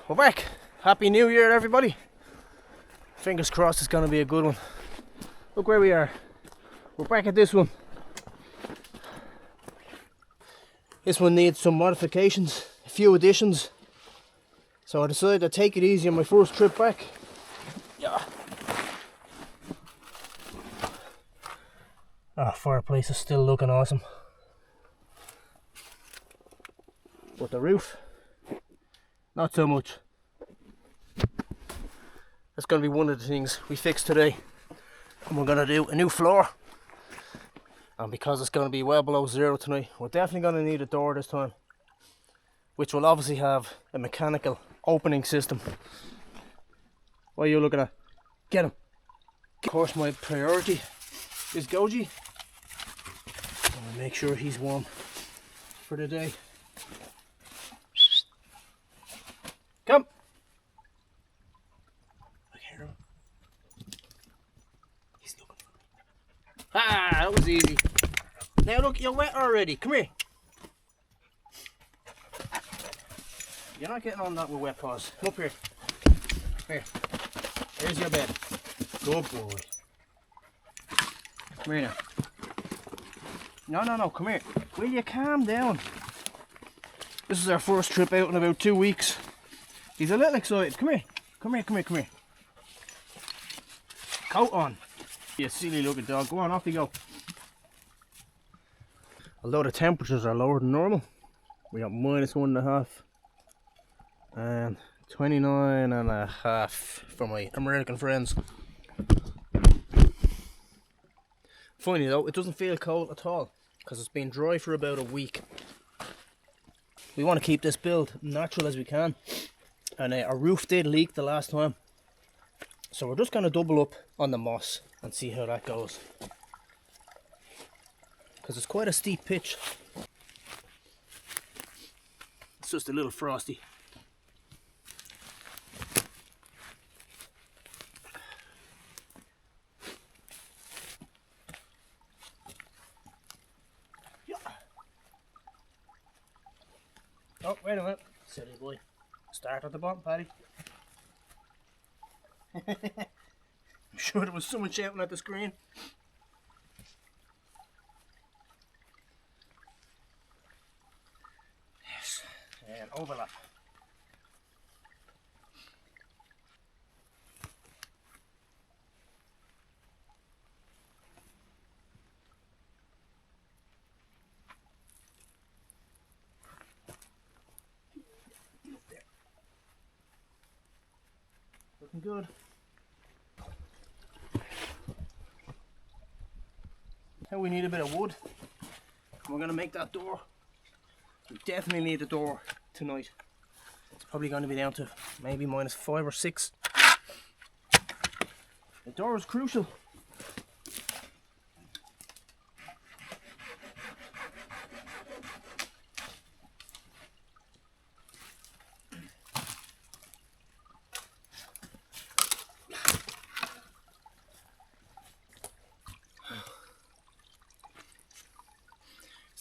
We're back. Happy New Year, everybody. Fingers crossed it's going to be a good one. Look where we are. We're back at this one. This one needs some modifications, a few additions. So I decided to take it easy on my first trip back. Yeah. Our fireplace is still looking awesome. But the roof, not so much. That's going to be one of the things we fix today. And we're going to do a new floor. And because it's going to be well below zero tonight, we're definitely going to need a door this time. Which will obviously have a mechanical opening system. What are you looking at? Get him. Of course, my priority is Goji. I'm going to make sure he's warm for the day. Come. I hear him. He's looking for me. Ah, that was easy. Now look, you're wet already. Come here. You're not getting on that with wet paws. Come up here. Here. Here's your bed. Good boy. Come here now. No, come here. Will you calm down? This is our first trip out in about 2 weeks. He's a little excited. Come here. Come here. Coat on. You silly looking dog. Go on, off you go. Although the temperatures are lower than normal, we got -1.5 and 29.5 for my American friends. Funny though, it doesn't feel cold at all because it's been dry for about a week. We want to keep this build natural as we can, and our roof did leak the last time, so we're just going to double up on the moss and see how that goes, because it's quite a steep pitch. It's just a little frosty. Oh, wait a minute. Silly boy. Start at the bottom, Paddy. I'm sure there was someone shouting at the screen. Yes. And overlap. Looking good. Now we need a bit of wood. We're going to make that door. We definitely need a door tonight. It's probably going to be down to maybe -5 or 6. The door is crucial.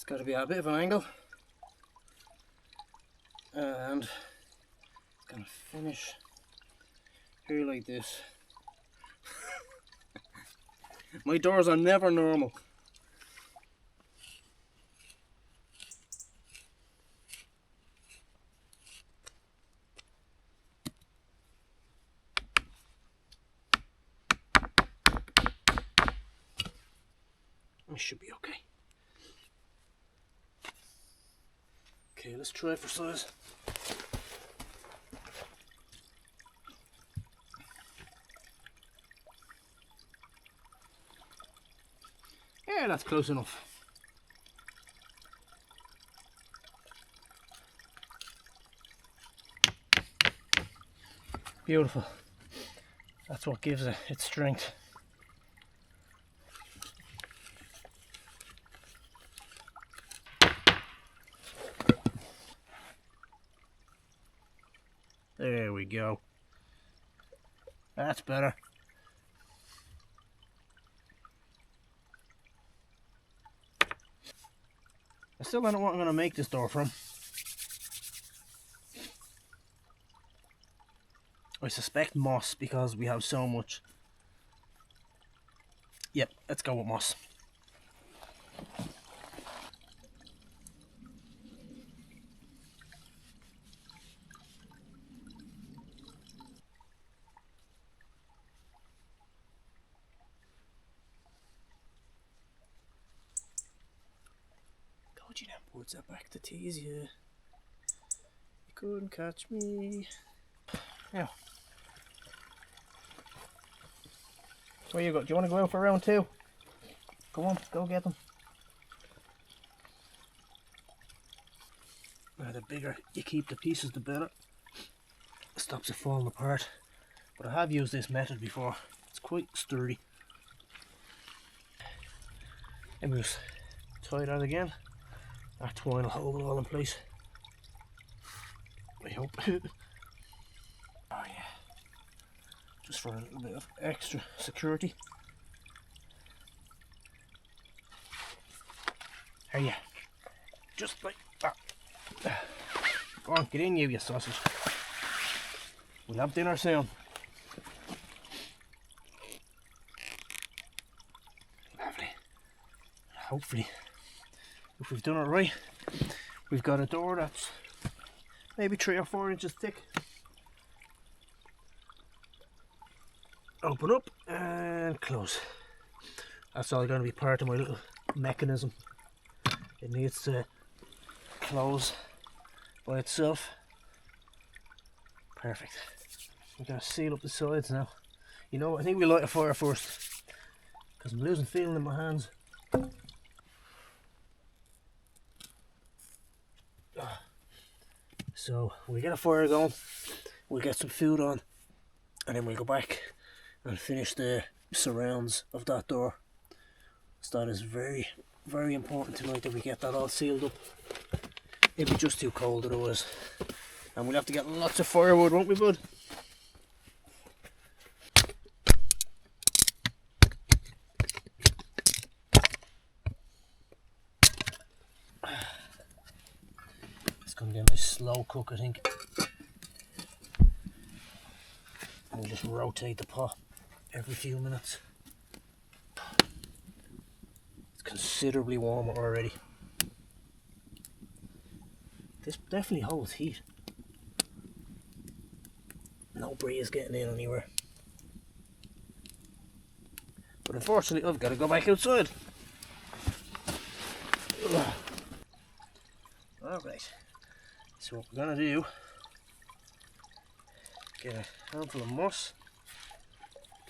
Got to be a bit of an angle, and it's gonna finish here like this. My doors are never normal. It should be okay. Okay, let's try for size. Yeah, that's close enough. Beautiful. That's what gives it its strength. There we go. That's better. I still don't know what I'm going to make this door from. I suspect moss because we have so much. Yep, let's go with moss. Goji, them birds are back to tease you. You couldn't catch me. Yeah. Where you go? Do you want to go out for round 2? Go on, go get them. Now the bigger you keep the pieces, the better. It stops it falling apart. But I have used this method before. It's quite sturdy. And we just tie that again. That twine will hold it all in place. I hope. Oh yeah. Just for a little bit of extra security. There you. Just like that. Go on, get in you sausage. We'll have dinner soon. Lovely. Hopefully, if we've done it right, we've got a door that's maybe 3 or 4 inches thick. Open up and close. That's all going to be part of my little mechanism. It needs to close by itself. Perfect. We're going to seal up the sides now. You know, I think we'll light a fire first because I'm losing feeling in my hands. So we'll get a fire going, we'll get some food on, and then we'll go back and finish the surrounds of that door. So that is very, very important tonight that we get that all sealed up. It'd be just too cold otherwise. And we'll have to get lots of firewood, won't we, bud? It's going to be a nice slow cook, I think. And we'll just rotate the pot every few minutes. It's considerably warmer already. This definitely holds heat. No breeze getting in anywhere. But unfortunately I've got to go back outside. Alright, so what we're going to do, get a handful of moss,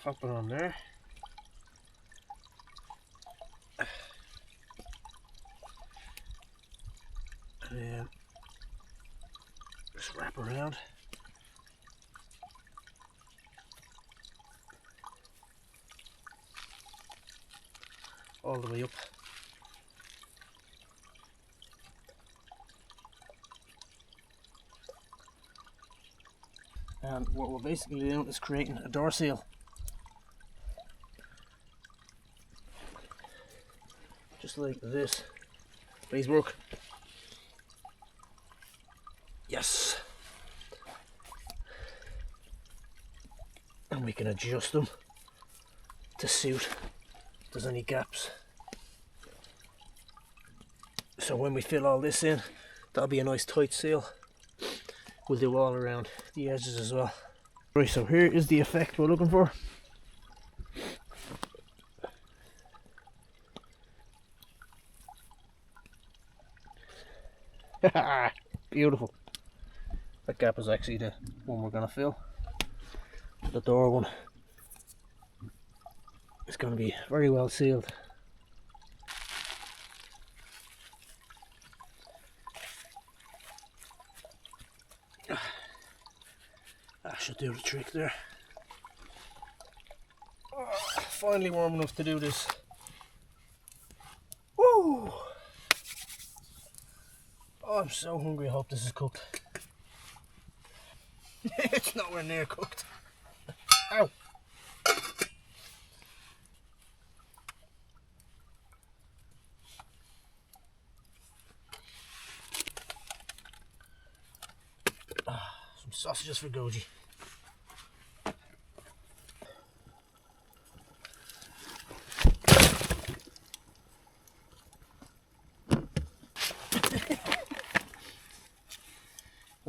pop it on there. And then just wrap around. All the way up. And what we're basically doing is creating a door seal. Just like this. Please work. Yes. And we can adjust them to suit if there's any gaps. So when we fill all this in, that'll be a nice tight seal. We'll do all around the edges as well. Right, so here is the effect we're looking for. Beautiful. That gap is actually the one we're going to fill. The door one is going to be very well sealed. That should do the trick there. Oh, finally warm enough to do this. Woo! Oh, I'm so hungry. I hope this is cooked. It's nowhere near cooked. Ow! Some sausages for Goji.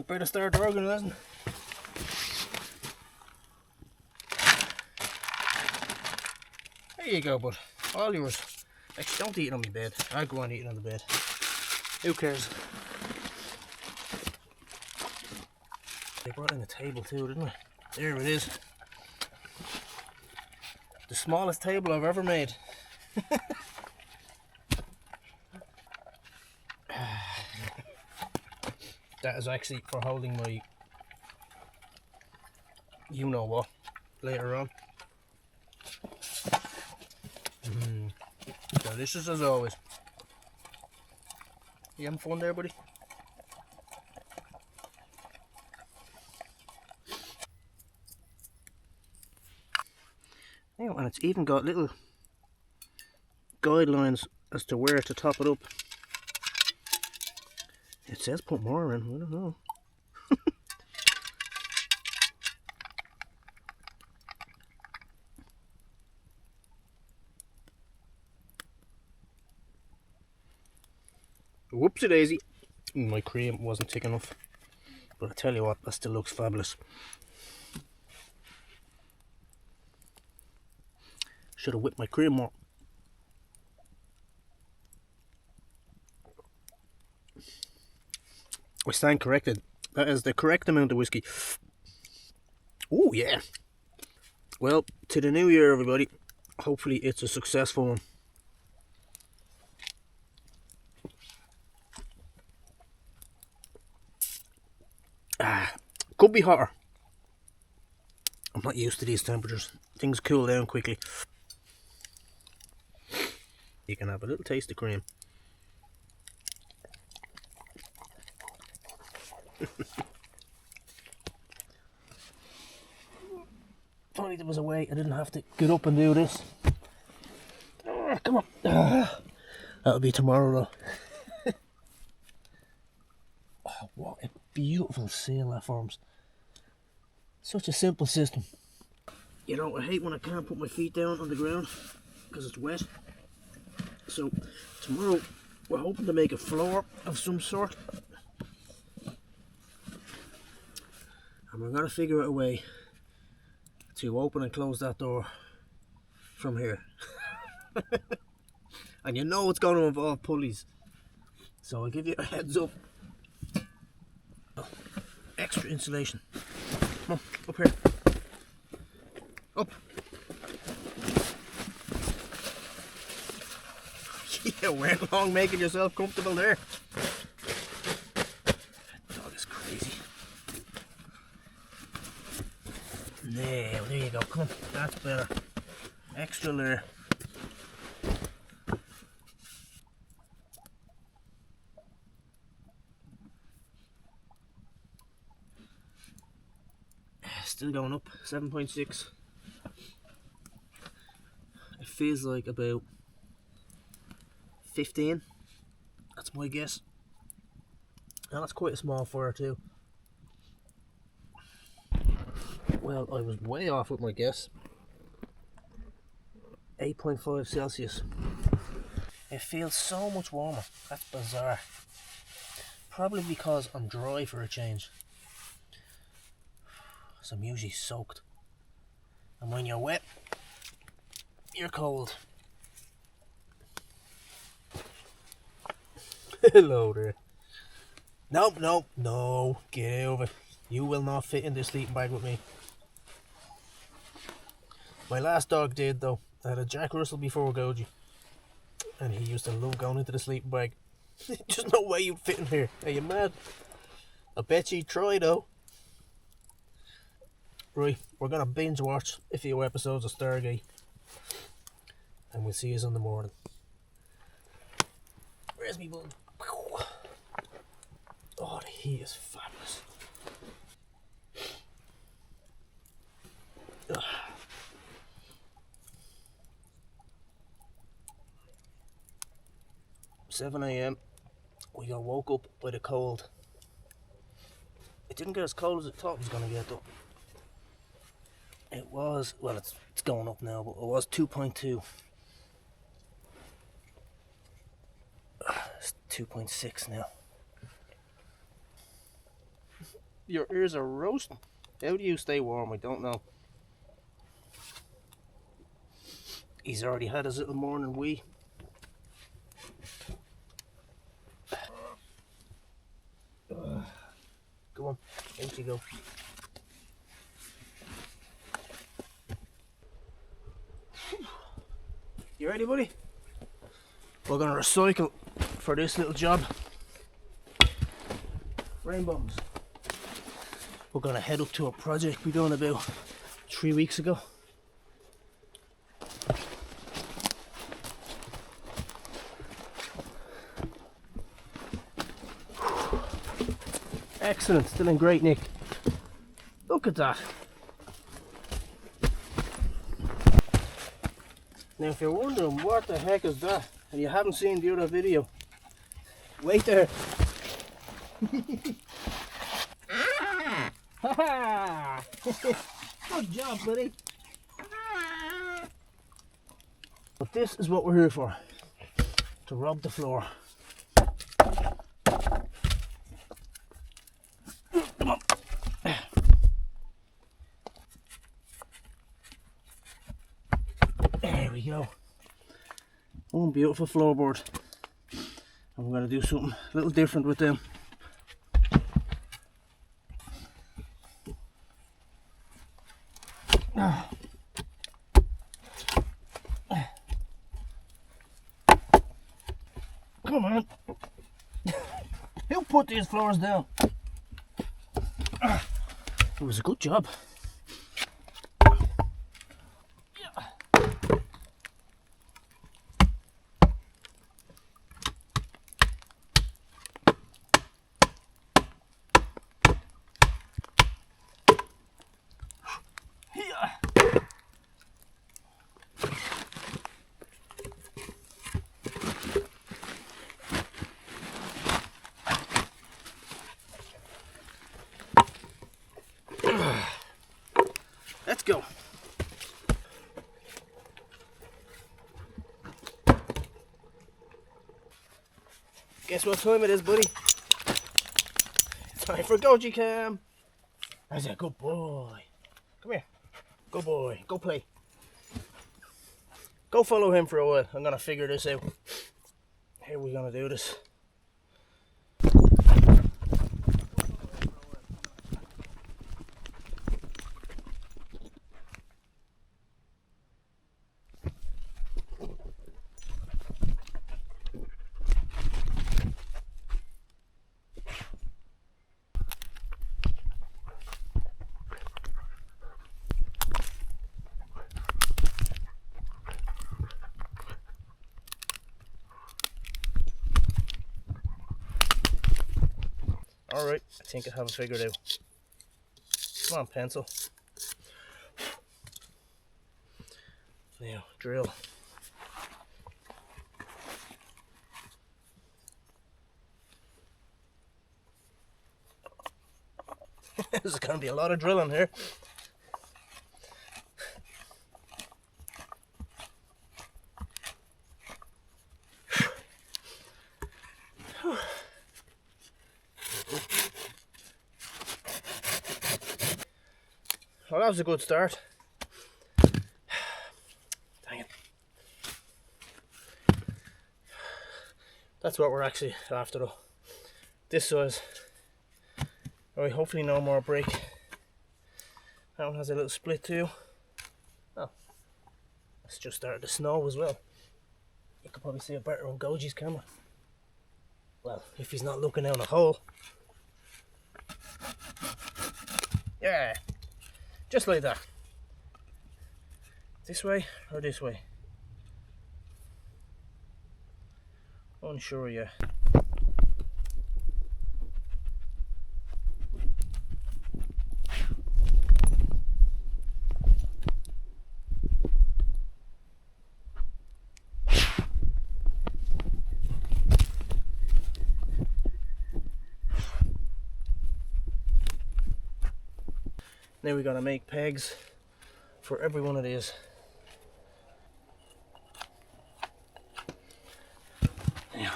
better start the organising. There you go, bud. All yours. Actually, don't eat it on my bed. I'll go on eating on the bed. Who cares? They brought in a table too, didn't they? There it is. The smallest table I've ever made. That is actually for holding my you know what later on. Delicious as always. You having fun there, buddy? Yeah, and it's even got little guidelines as to where to top it up. It says put more in, I don't know. Whoopsie daisy. My cream wasn't thick enough. But I tell you what, that still looks fabulous. Should have whipped my cream more. I stand corrected. That is the correct amount of whiskey. Oh yeah. Well, to the new year, everybody. Hopefully it's a successful one. Could be hotter. I'm not used to these temperatures. Things cool down quickly. You can have a little taste of cream. If only there was a way I didn't have to get up and do this. Come on. That'll be tomorrow though. Oh, what a beautiful sail that forms. Such a simple system. You know, I hate when I can't put my feet down on the ground because it's wet. So tomorrow we're hoping to make a floor of some sort. And we're going to figure out a way to open and close that door from here. And you know it's going to involve pulleys. So I'll give you a heads up. Oh, extra insulation. Come on, up here. Up. You went along making yourself comfortable there. That dog is crazy. There you go. Come on, that's better. Extra layer. Still going up, 7.6. It feels like about 15. That's my guess. And that's quite a small fire too. Well, I was way off with my guess. 8.5 Celsius. It feels so much warmer. That's bizarre. Probably because I'm dry for a change. So I'm usually soaked. And when you're wet, you're cold. Hello there. No, get out of it. You will not fit in this sleeping bag with me. My last dog did though. I had a Jack Russell before Goji. And he used to love going into the sleeping bag. There's no way you'd fit in here. Are you mad? I bet you'd try though. Right, we're going to binge watch a few episodes of Stargate. And we'll see you in the morning. Where's me bun? Oh, the heat is fabulous. Ugh. 7 AM. We got woke up by the cold. It didn't get as cold as I thought it was going to get though. It was, well, it's going up now, but it was 2.2. It's 2.6 now. Your ears are roasting. How do you stay warm? I don't know. He's already had his little morning wee. Go on, out you go. You ready, buddy? We're gonna recycle for this little job. Rainbows. We're gonna head up to a project we done about 3 weeks ago. Excellent, still in great nick. Look at that. Now if you're wondering what the heck is that and you haven't seen the other video, wait there. Good job, buddy. But this is what we're here for, to rub the floor. Come on. There we go. One beautiful floorboard. And we're going to do something a little different with them. Come on. Who put these floors down? It was a good job. Let's go. Guess what time it is, buddy? Time for Goji Cam. That's a good boy. Come here. Good boy. Go play. Go follow him for a while. I'm gonna figure this out. How are we gonna do this? Alright, I think I have it figured out. Come on, pencil. Now, drill. There's going to be a lot of drilling here. Well, that was a good start. Dang it. That's what we're actually after though. This size. Alright, hopefully no more break. That one has a little split too. Oh, it's just started to snow as well. You could probably see it better on Goji's camera. Well, if he's not looking down a hole. Yeah. Just like that. This way or this way? Unsure yet. Now we're gonna make pegs for every one of these. Now,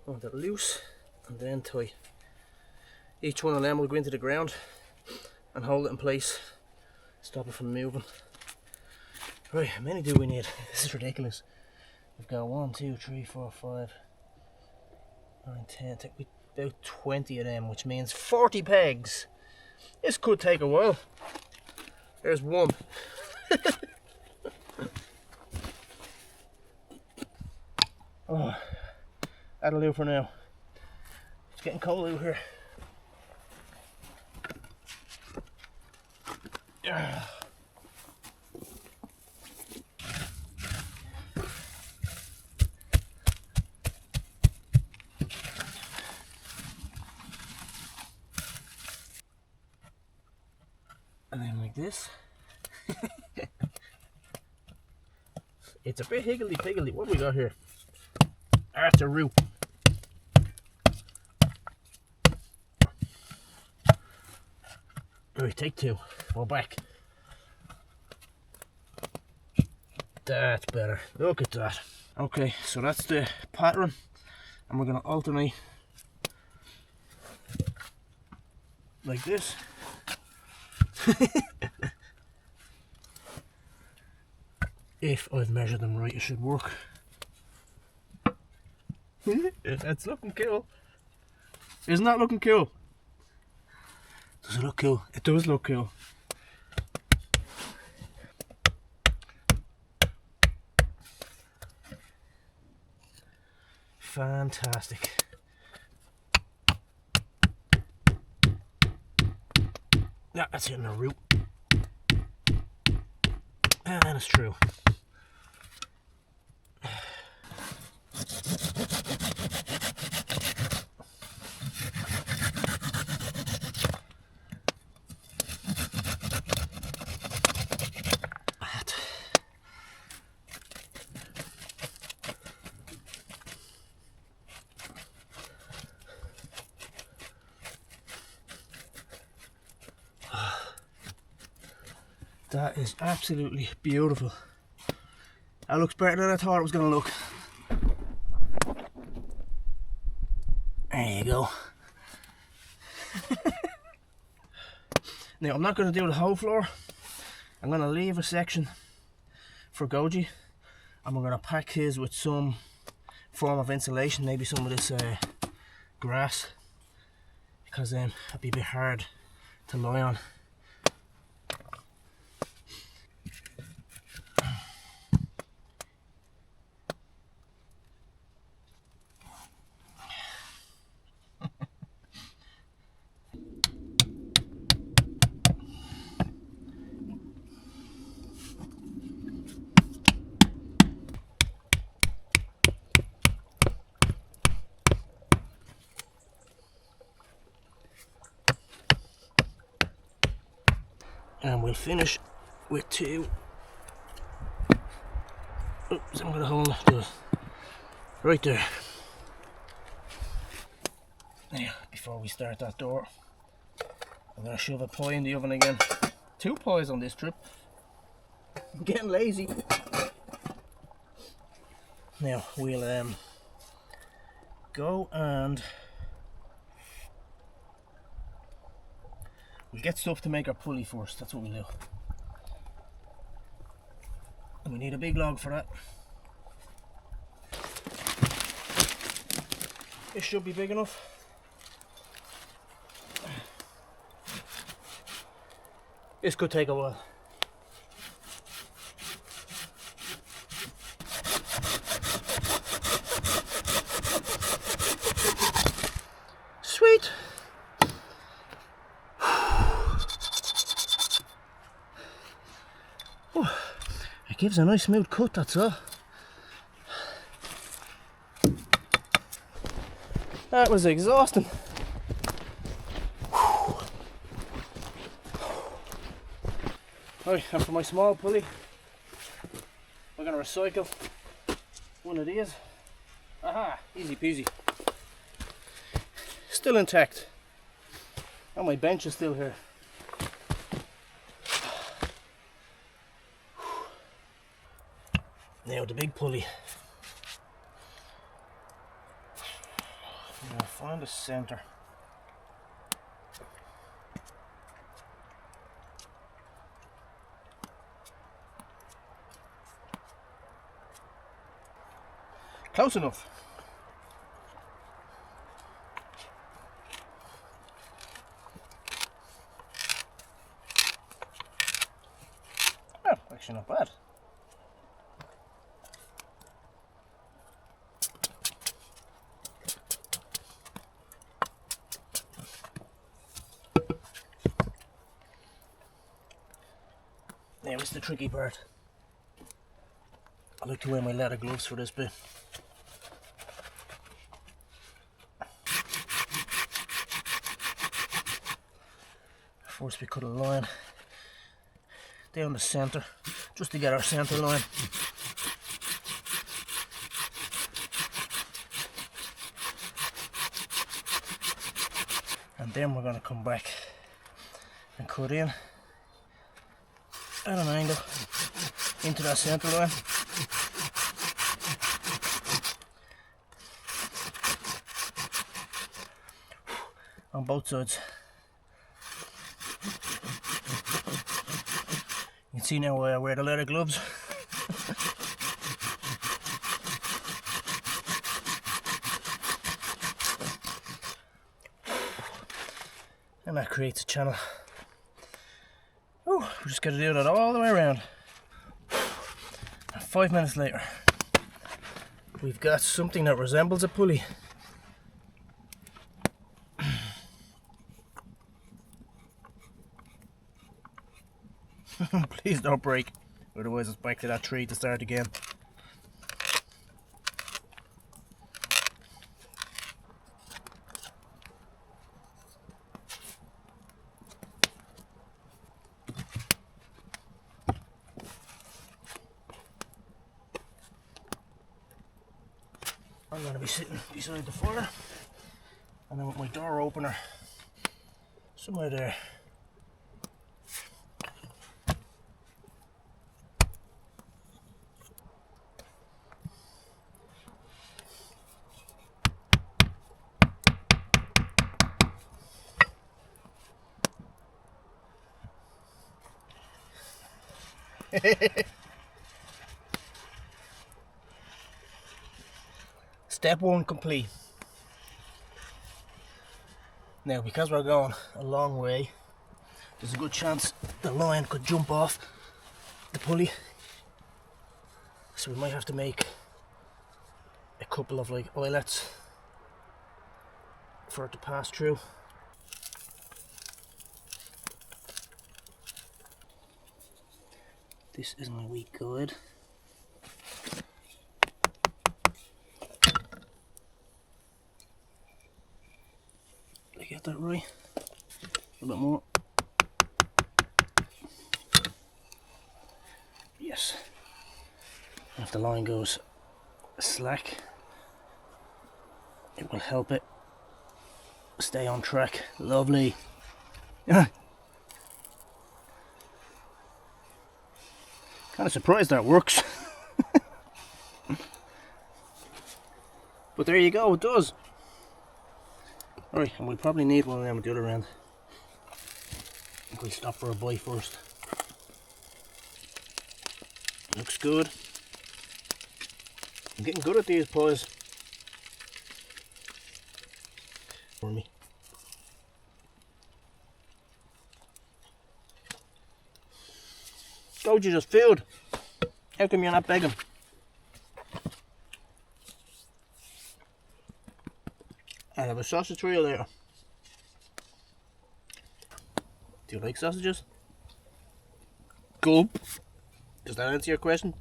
want it loose and then tight. Each one of them will go into the ground and hold it in place, stop it from moving. Right, how many do we need? This is ridiculous. We've got 1, 2, 3, 4, 5, 9, 10, about 20 of them, which means 40 pegs. This could take a while. There's one. Oh, that'll do for now. It's getting cold out here. And then like this. It's a bit higgledy-piggledy. What have we got here? That's a root. Right, take 2. We're back. That's better. Look at that. Okay, so that's the pattern, and we're going to alternate like this. If I've measured them right, it should work. That's looking cool. Isn't that looking cool? Does it look cool? It does look cool. Fantastic. Yeah, that's hitting a root. And then it's true. That is absolutely beautiful. That looks better than I thought it was going to look. There you go. Now I'm not going to do the whole floor. I'm going to leave a section for Goji, and we're going to pack his with some form of insulation, maybe some of this grass, because it'd be a bit hard to lie on. And we'll finish with 2. Oops, I'm going to hold the right there. Now, before we start that door, I'm going to shove a pie in the oven again. 2 pies on this trip. I'm getting lazy. Now we'll go and we'll get stuff to make our pulley first. That's what we'll do. And we need a big log for that. This should be big enough. This could take a while. Sweet. Oh, it gives a nice smooth cut, that's all. That was exhausting. Right, and for my small pulley, we're going to recycle one of these. Aha, easy peasy. Still intact. And my bench is still here. Now the big pulley. Now find the center. Close enough. Oh, actually not bad. Now it's the tricky part. I like to wear my leather gloves for this bit. First we cut a line down the centre, just to get our centre line. And then we're going to come back and cut in at an angle into that centre line. On both sides. You can see now why I wear the leather gloves. And that creates a channel. Oh, we just got to do that all the way around. And 5 minutes later, we've got something that resembles a pulley. Please don't break, otherwise it's back to that tree to start again. I'm going to be sitting beside the fire, and then with my door opener somewhere there. Step one complete. Now, because we're going a long way, there's a good chance the line could jump off the pulley, so we might have to make a couple of like eyelets for it to pass through. This is my weak guide. Did I get that right? A bit more. Yes. If the line goes slack, it will help it stay on track. Lovely. Yeah. Kind of surprised that works. But there you go, it does. Alright, and we'll probably need one of them at the other end. I think we'll stop for a bite first. Looks good. I'm getting good at these pies. For me. Goji just food. How come you're not begging? I have a sausage for you later. Do you like sausages? Gulp. Does that answer your question?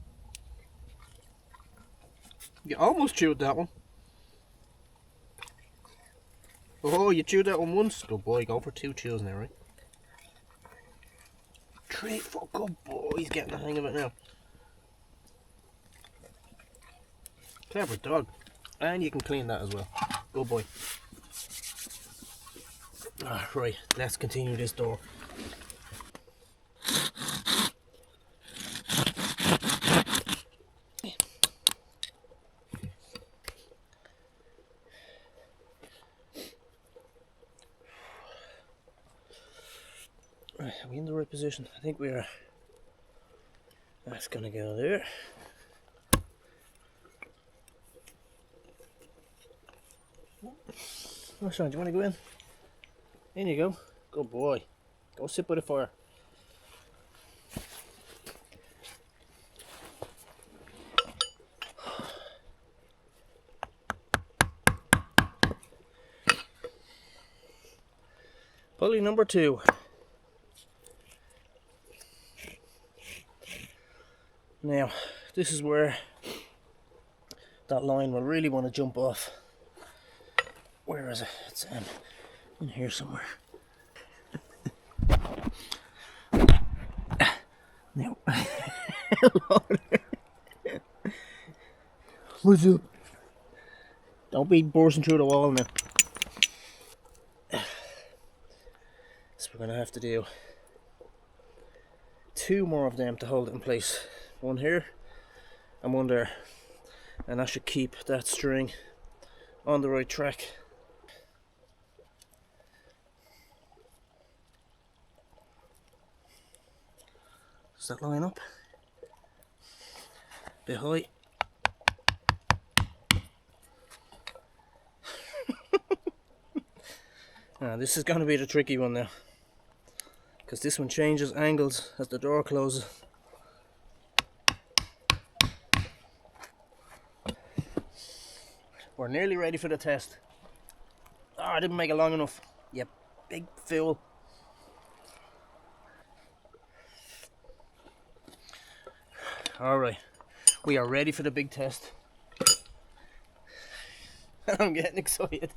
You almost chewed that one. Oh, you chewed that one once. Good boy, go for 2 chews now, right? 3, 4, good boy, he's getting the hang of it now. Clever dog. And you can clean that as well. Good boy. Right, let's continue this door. Right, are we in the right position? I think we are. That's gonna go there. Oh, Sean, do you want to go in? In you go. Good boy. Go sit by the fire. Pulley number 2. Now, this is where that line will really want to jump off. Where is it? It's in here somewhere. Now, what's up? Don't be bursting through the wall now. So we're gonna have to do 2 more of them to hold it in place. One here and one there, and that should keep that string on the right track. Does that line up? Bit high. Now this is going to be the tricky one now, because this one changes angles as the door closes. We're nearly ready for the test. Oh, I didn't make it long enough. You big fool. Alright, we are ready for the big test. I'm getting excited.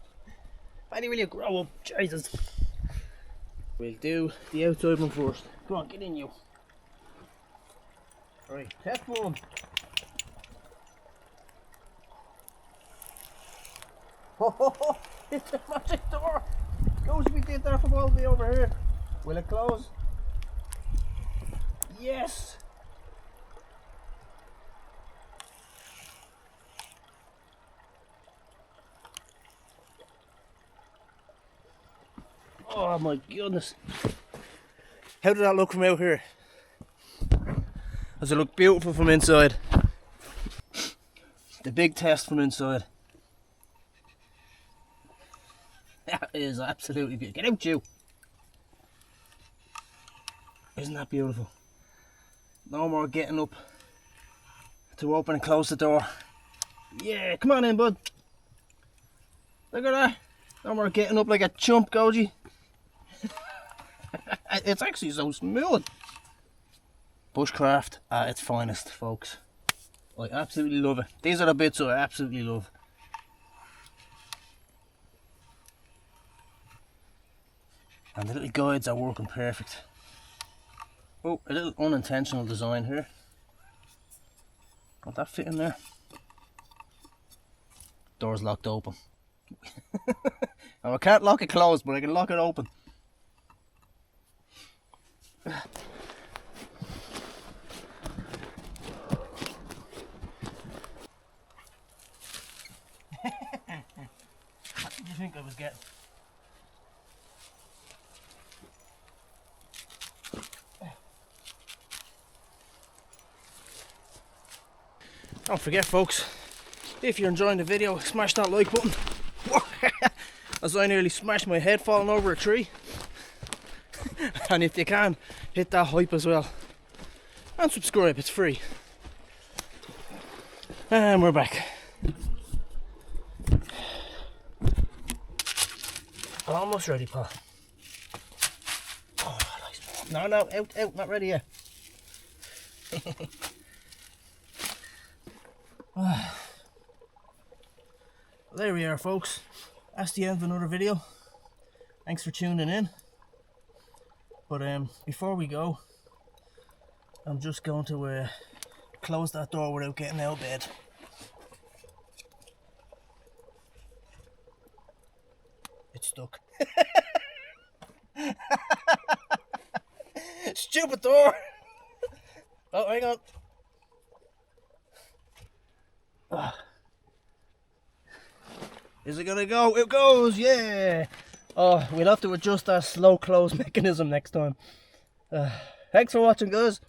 Paddy, will you grow up? Jesus. We'll do the outside one first. Come on, get in you. Alright, test 1. Oh, it's the magic door. Goes, we did that from all the way over here. Will it close? Yes. Oh my goodness. How did that look from out here? Does it look beautiful from inside? The big test from inside. That is absolutely beautiful. Get out, you! Isn't that beautiful? No more getting up to open and close the door. Yeah, come on in, bud. Look at that. No more getting up like a chump, Goji. It's actually so smooth. Bushcraft at its finest, folks. I absolutely love it. These are the bits I absolutely love. And the little guides are working perfect. Oh, a little unintentional design here. Got that fit in there? Door's locked open. Now I can't lock it closed, but I can lock it open. What did you think I was getting? Don't forget, folks, if you're enjoying the video, smash that like button. As I nearly smashed my head falling over a tree. And if you can, hit that hype as well. And subscribe, it's free. And we're back. Almost ready, pal. Oh, nice. No, out, not ready yet. There we are, folks. That's the end of another video. Thanks for tuning in. But before we go, I'm just going to close that door without getting out of bed. It's stuck. Stupid door. Oh, hang on. Is it gonna go? It goes, yeah! Oh, we'll have to adjust that slow close mechanism next time. Thanks for watching, guys.